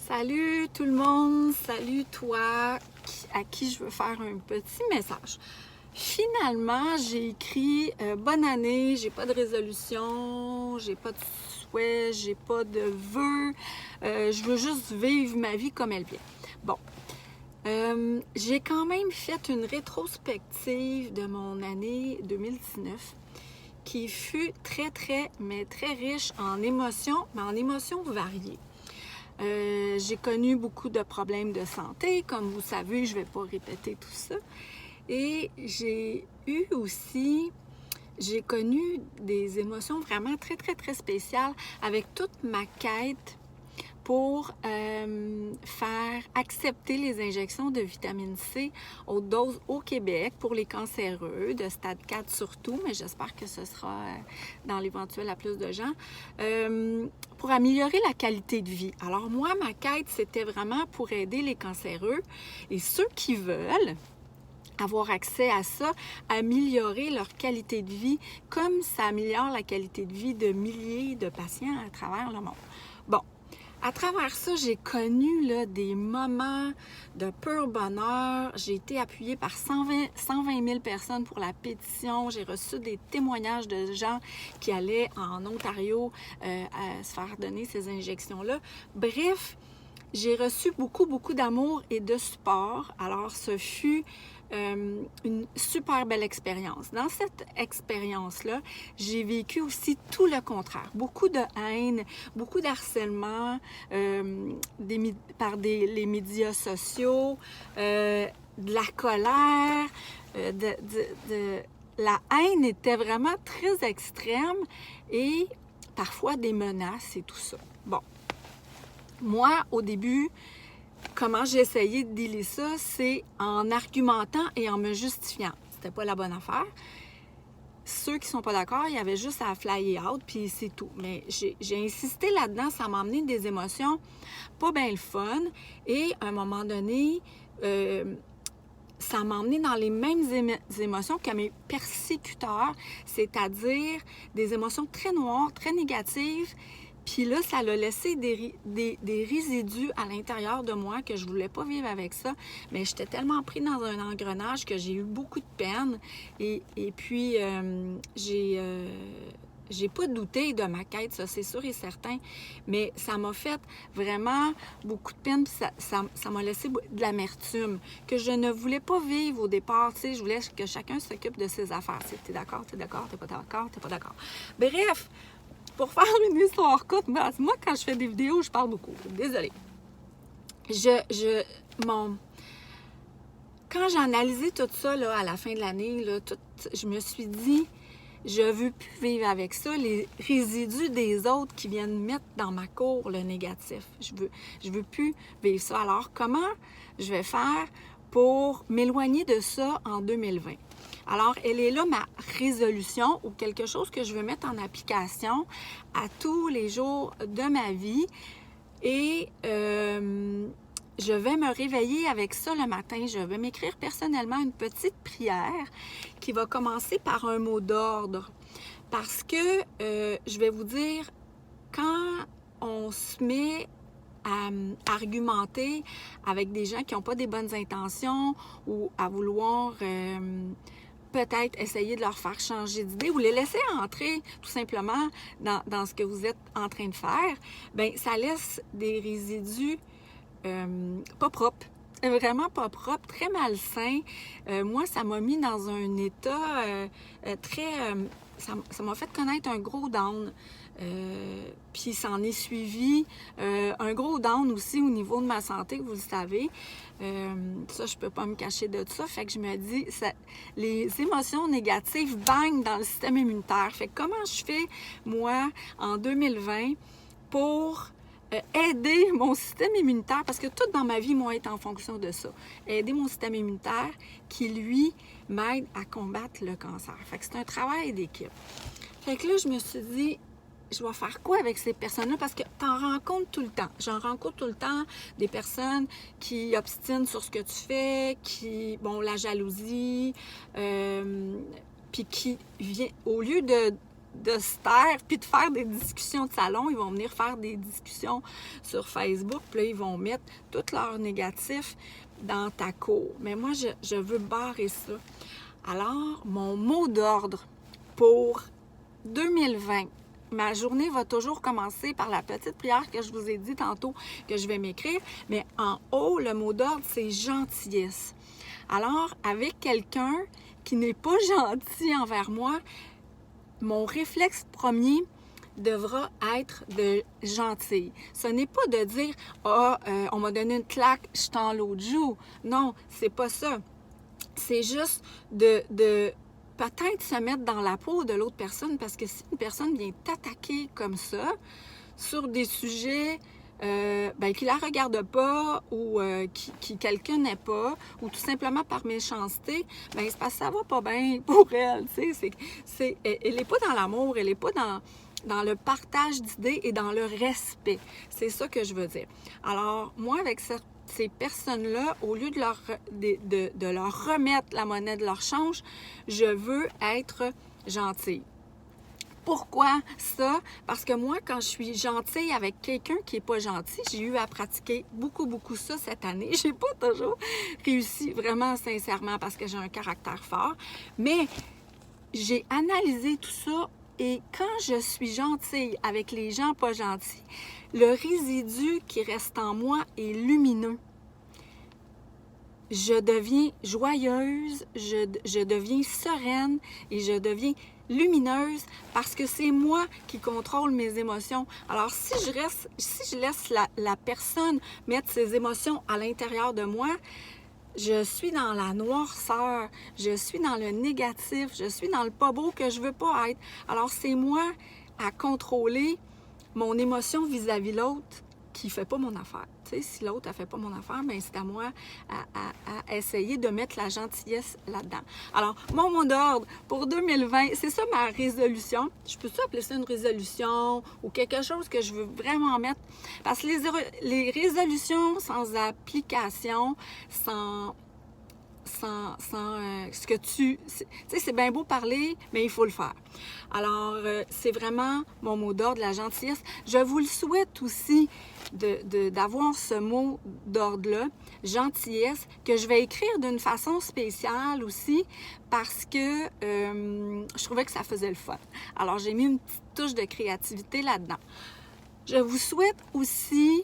Salut tout le monde, salut toi à qui je veux faire un petit message. Finalement, j'ai écrit bonne année, j'ai pas de résolution, j'ai pas de souhait, j'ai pas de vœux, je veux juste vivre ma vie comme elle vient. Bon, j'ai quand même fait une rétrospective de mon année 2019 qui fut très riche en émotions, mais en émotions variées. J'ai connu beaucoup de problèmes de santé, comme vous savez, je ne vais pas répéter tout ça. Et j'ai connu des émotions vraiment très spéciales avec toute ma quête pour faire accepter les injections de vitamine C haute dose au Québec pour les cancéreux, de stade 4 surtout, mais j'espère que ce sera dans l'éventuel à plus de gens, pour améliorer la qualité de vie. Alors moi, ma quête, c'était vraiment pour aider les cancéreux et ceux qui veulent avoir accès à ça, améliorer leur qualité de vie comme ça améliore la qualité de vie de milliers de patients à travers le monde. Bon. À travers ça, j'ai connu des moments de pur bonheur. J'ai été appuyée par 120 000 personnes pour la pétition. J'ai reçu des témoignages de gens qui allaient en Ontario à se faire donner ces injections-là. Bref, j'ai reçu beaucoup d'amour et de support. Alors, ce fut une super belle expérience. Dans cette expérience-là, j'ai vécu aussi tout le contraire. Beaucoup de haine, beaucoup d'harcèlement par les médias sociaux, de la colère, la haine était vraiment très extrême et parfois des menaces et tout ça. Bon. Moi, au début, comment j'ai essayé de dealer ça, c'est en argumentant et en me justifiant. C'était pas la bonne affaire. Ceux qui sont pas d'accord, il y avait juste à flyer out, puis c'est tout. Mais j'ai insisté là-dedans, ça m'a amené des émotions pas bien le fun. Et à un moment donné, ça m'a emmené dans les mêmes émotions que mes persécuteurs, c'est-à-dire des émotions très noires, très négatives. Puis là, ça a laissé des résidus à l'intérieur de moi que je voulais pas vivre avec ça. Mais j'étais tellement pris dans un engrenage que j'ai eu beaucoup de peine. Et puis, j'ai pas douté de ma quête, ça c'est sûr et certain. Mais ça m'a fait vraiment beaucoup de peine. Puis ça m'a laissé de l'amertume que je ne voulais pas vivre au départ. Tu sais, je voulais que chacun s'occupe de ses affaires. T'es d'accord, t'es d'accord, t'es pas d'accord, t'es pas d'accord. Bref. Pour faire une histoire courte, moi, quand je fais des vidéos, je parle beaucoup. Désolée. Quand j'ai analysé tout ça là, à la fin de l'année, je me suis dit, je veux plus vivre avec ça, les résidus des autres qui viennent mettre dans ma cour le négatif. Je veux plus vivre ça. Alors, comment je vais faire pour m'éloigner de ça en 2020? Alors, elle est là ma résolution ou quelque chose que je veux mettre en application à tous les jours de ma vie. Et je vais me réveiller avec ça le matin. Je vais m'écrire personnellement une petite prière qui va commencer par un mot d'ordre. Parce que, je vais vous dire, quand on se met à argumenter avec des gens qui n'ont pas des bonnes intentions ou à vouloir peut-être essayer de leur faire changer d'idée ou les laisser entrer tout simplement dans ce que vous êtes en train de faire, bien, ça laisse des résidus pas propres. Vraiment pas propre, très malsain. Moi, ça m'a mis dans un état ça m'a fait connaître un gros down. Puis s'en est suivi un gros down aussi au niveau de ma santé, vous le savez. Ça, je peux pas me cacher de ça. Fait que je me dis, les émotions négatives baignent dans le système immunitaire. Fait que comment je fais, moi, en 2020, pour aider mon système immunitaire, parce que tout dans ma vie, moi, est en fonction de ça. Aider mon système immunitaire qui, lui, m'aide à combattre le cancer. Fait que c'est un travail d'équipe. Fait que là, je me suis dit, je vais faire quoi avec ces personnes-là? Parce que t'en rencontres tout le temps. J'en rencontre tout le temps des personnes qui obstinent sur ce que tu fais, la jalousie, puis qui vient, au lieu de de se taire puis de faire des discussions de salon. Ils vont venir faire des discussions sur Facebook, puis là, ils vont mettre tout leur négatif dans ta cour. Mais moi, je veux barrer ça. Alors, mon mot d'ordre pour 2020, ma journée va toujours commencer par la petite prière que je vous ai dit tantôt que je vais m'écrire, mais en haut, le mot d'ordre, c'est gentillesse. Alors, avec quelqu'un qui n'est pas gentil envers moi, mon réflexe premier devra être de gentil. Ce n'est pas de dire « Ah, on m'a donné une claque, je t'en l'autre joue ». Non, c'est pas ça. C'est juste de peut-être se mettre dans la peau de l'autre personne, parce que si une personne vient t'attaquer comme ça, sur des sujets qui la regarde pas ou qu'elle connaît pas, ou tout simplement par méchanceté, c'est parce que ça va pas bien pour elle. Elle n'est pas dans l'amour, elle n'est pas dans le partage d'idées et dans le respect. C'est ça que je veux dire. Alors, moi, avec ces personnes-là, au lieu de leur remettre la monnaie de leur change, je veux être gentille. Pourquoi ça? Parce que moi, quand je suis gentille avec quelqu'un qui n'est pas gentil, j'ai eu à pratiquer beaucoup ça cette année. J'ai pas toujours réussi vraiment sincèrement parce que j'ai un caractère fort, mais j'ai analysé tout ça et quand je suis gentille avec les gens pas gentils, le résidu qui reste en moi est lumineux. Je deviens joyeuse, je deviens sereine et je deviens lumineuse parce que c'est moi qui contrôle mes émotions. Alors, si je laisse la personne mettre ses émotions à l'intérieur de moi, je suis dans la noirceur, je suis dans le négatif, je suis dans le pas beau que je veux pas être. Alors, c'est moi à contrôler mon émotion vis-à-vis l'autre qui fait pas mon affaire. Tu sais, si l'autre ne fait pas mon affaire, c'est à moi à essayer de mettre la gentillesse là-dedans. Alors, mon mot d'ordre pour 2020, c'est ça ma résolution. Je peux-tu appeler ça une résolution ou quelque chose que je veux vraiment mettre? Parce que les résolutions sans application, sans ce que tu sais, c'est bien beau parler, mais il faut le faire. Alors, c'est vraiment mon mot d'ordre, la gentillesse. Je vous le souhaite aussi d'avoir ce mot d'ordre-là, gentillesse, que je vais écrire d'une façon spéciale aussi parce que je trouvais que ça faisait le fun. Alors, j'ai mis une petite touche de créativité là-dedans. Je vous souhaite aussi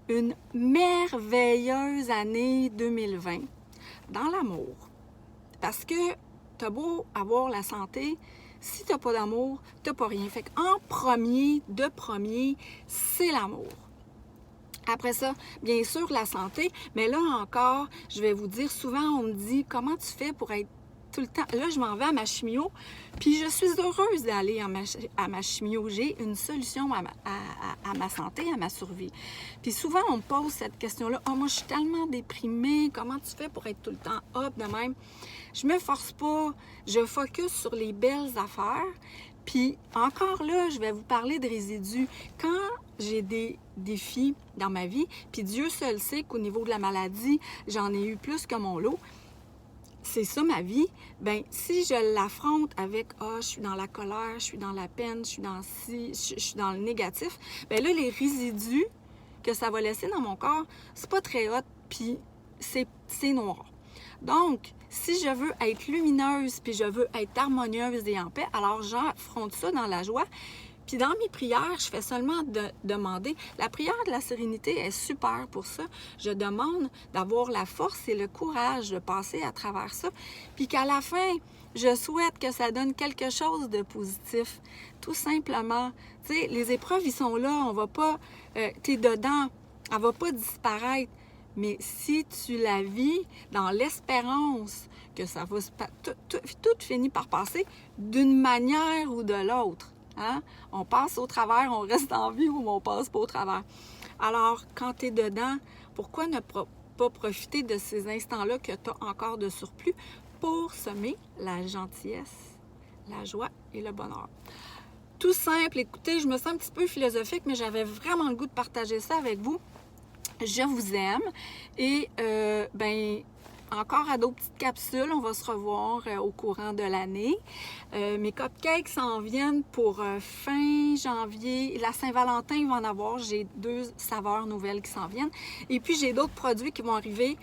une merveilleuse année 2020 dans l'amour. Parce que t'as beau avoir la santé, si t'as pas d'amour, t'as pas rien. Fait qu'en premier, c'est l'amour. Après ça, bien sûr, la santé, mais là encore, je vais vous dire, souvent on me dit, comment tu fais pour être tout le temps? Là, je m'en vais à ma chimio, puis je suis heureuse d'aller à ma chimio. J'ai une solution à ma santé, à ma survie. Puis souvent, on me pose cette question-là, « Oh, moi, je suis tellement déprimée, comment tu fais pour être tout le temps up de même? » Je me force pas, je focus sur les belles affaires. Puis encore là, je vais vous parler de résidus. Quand j'ai des défis dans ma vie, puis Dieu seul sait qu'au niveau de la maladie, j'en ai eu plus que mon lot, c'est ça ma vie, si je l'affronte avec « Ah, je suis dans la colère, je suis dans la peine, je suis dans le négatif », là, les résidus que ça va laisser dans mon corps, c'est pas très hot, puis c'est noir. Donc, si je veux être lumineuse, puis je veux être harmonieuse et en paix, alors j'affronte ça dans la joie. Puis dans mes prières, je fais seulement demander. La prière de la sérénité est super pour ça. Je demande d'avoir la force et le courage de passer à travers ça. Puis qu'à la fin, je souhaite que ça donne quelque chose de positif. Tout simplement. Tu sais, les épreuves, ils sont là. On va pas... t'es dedans. Elle va pas disparaître. Mais si tu la vis dans l'espérance que ça va tout finit par passer d'une manière ou de l'autre. Hein? On passe au travers, on reste en vie ou on passe pas au travers. Alors, quand tu es dedans, pourquoi ne pas profiter de ces instants-là que tu as encore de surplus pour semer la gentillesse, la joie et le bonheur? Tout simple, écoutez, je me sens un petit peu philosophique, mais j'avais vraiment le goût de partager ça avec vous. Je vous aime et encore à d'autres petites capsules. On va se revoir au courant de l'année. Mes cupcakes s'en viennent pour fin janvier. La Saint-Valentin, il va en avoir. J'ai 2 saveurs nouvelles qui s'en viennent. Et puis, j'ai d'autres produits qui vont arriver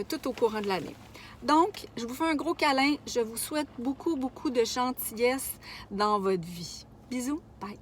tout au courant de l'année. Donc, je vous fais un gros câlin. Je vous souhaite beaucoup, beaucoup de gentillesse dans votre vie. Bisous. Bye.